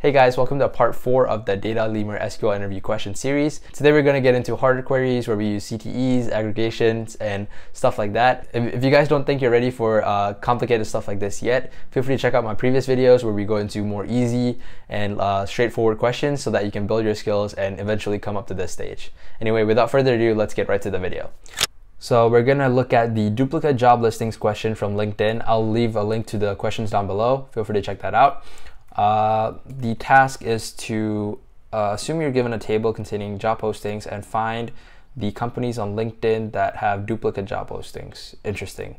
Hey guys, welcome to part 4 of the Data Lemur SQL interview question series. Today we're going to get into harder queries where we use CTEs, aggregations, and stuff like that. If you guys don't think you're ready for complicated stuff like this yet, feel free to check out my previous videos where we go into more easy and straightforward questions so that you can build your skills and eventually come up to this stage. Anyway, without further ado, let's get right to the video. So we're going to look at the duplicate job listings question from LinkedIn. I'll leave a link to the questions down below. Feel free to check that out. The task is to assume you're given a table containing job postings and find the companies on LinkedIn that have duplicate job postings. Interesting.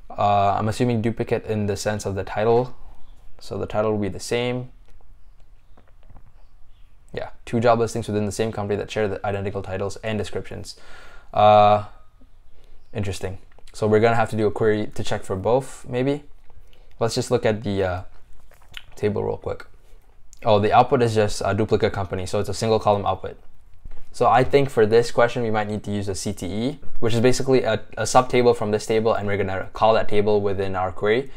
I'm assuming duplicate in the sense of the title. So the title will be the same. Yeah, 2 job listings within the same company that share the identical titles and descriptions. Interesting. So we're gonna have to do a query to check for both, maybe. Let's just look at the table real quick. Oh, the output is just a duplicate company, so it's a single column output. So I think for this question we might need to use a CTE, which is basically a subtable from this table, and we're gonna call that table within our query.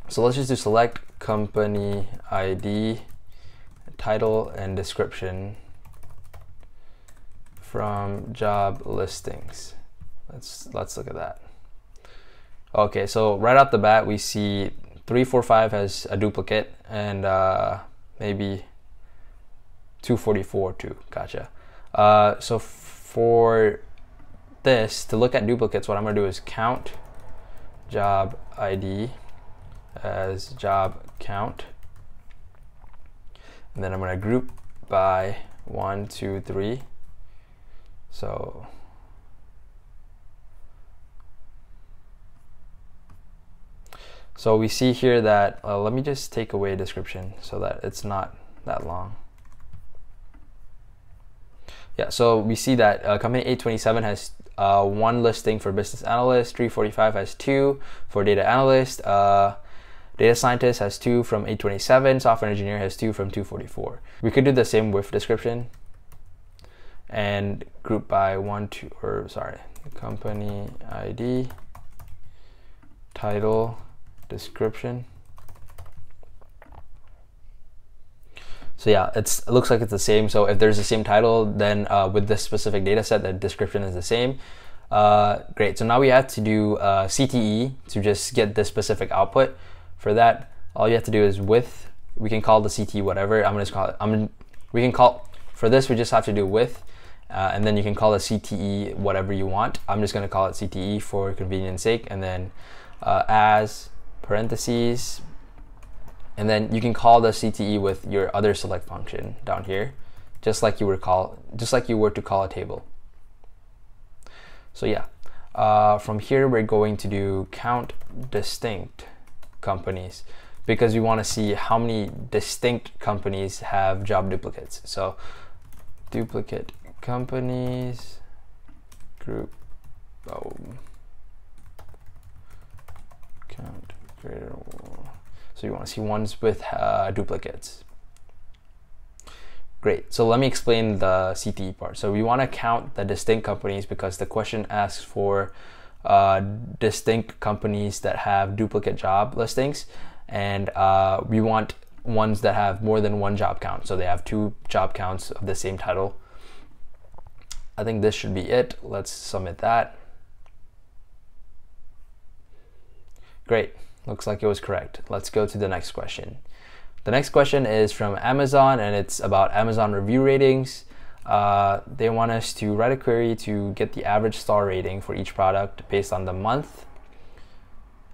So let's just do select company ID, title, and description from job listings. Let's look at that. Okay, so right off the bat we see 345 has a duplicate, and maybe 244 too. Gotcha. So for this, to look at duplicates, what I'm going to do is count job ID as job count, and then I'm going to group by 1, 2, 3. So we see here that, let me just take away description so that it's not that long. Yeah, so we see that company 827 has 1 listing for business analyst, 345 has 2 for data analyst, data scientist has 2 from 827, software engineer has 2 from 244. We could do the same with description and group by 1, 2, or sorry, company ID, title, description. So yeah, it looks like it's the same. So if there's the same title, then with this specific data set, the description is the same. Great. So now we have to do CTE to just get this specific output. For that, all you have to do is with, we can call the CTE whatever. I'm gonna just call it, we can call, for this we just have to do with, and then you can call the CTE whatever you want. I'm just gonna call it CTE for convenience sake, and then as parentheses, and then you can call the CTE with your other select function down here, just like you were to call a table. So yeah, from here we're going to do count distinct companies, because we want to see how many distinct companies have job duplicates. So duplicate companies, group, count greater. So you want to see ones with duplicates. Great. So let me explain the CTE part. So we want to count the distinct companies because the question asks for distinct companies that have duplicate job listings, and we want ones that have more than 1 job count. So they have 2 job counts of the same title. I think this should be it. Let's submit that. Great. Looks like it was correct. Let's go to the next question. The next question is from Amazon, and it's about Amazon review ratings. They want us to write a query to get the average star rating for each product based on the month,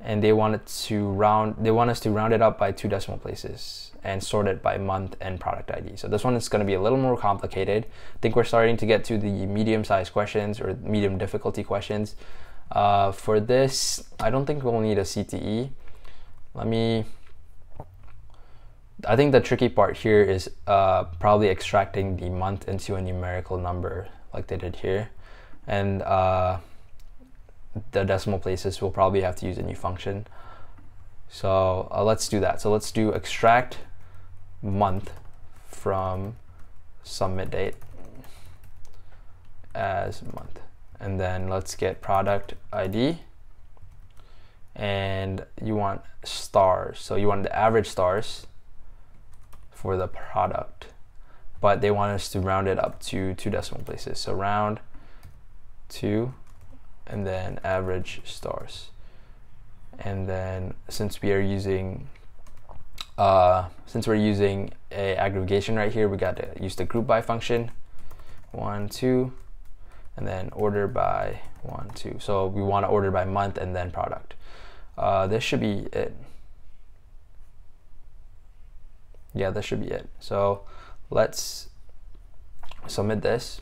and they want us to round it up by 2 decimal places and sort it by month and product ID. So this one is going to be a little more complicated. I think we're starting to get to the medium-sized questions or medium difficulty questions. For this, I don't think we'll need a CTE. I think the tricky part here is probably extracting the month into a numerical number like they did here. And the decimal places we'll probably have to use a new function. So let's do that. So let's do extract month from submit date as month. And then let's get product ID, and you want stars. So you want the average stars for the product, but they want us to round it up to 2 decimal places. So round to, and then average stars. And then since we're using a aggregation right here, we got to use the group by function, 1, 2, and then order by 1, 2. So we want to order by month and then product. This should be it. Yeah, this should be it. So let's submit this.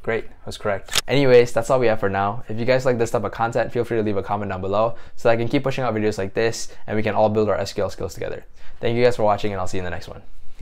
Great, that's correct. Anyways, that's all we have for now. If you guys like this type of content, feel free to leave a comment down below so that I can keep pushing out videos like this and we can all build our SQL skills together. Thank you guys for watching, and I'll see you in the next one.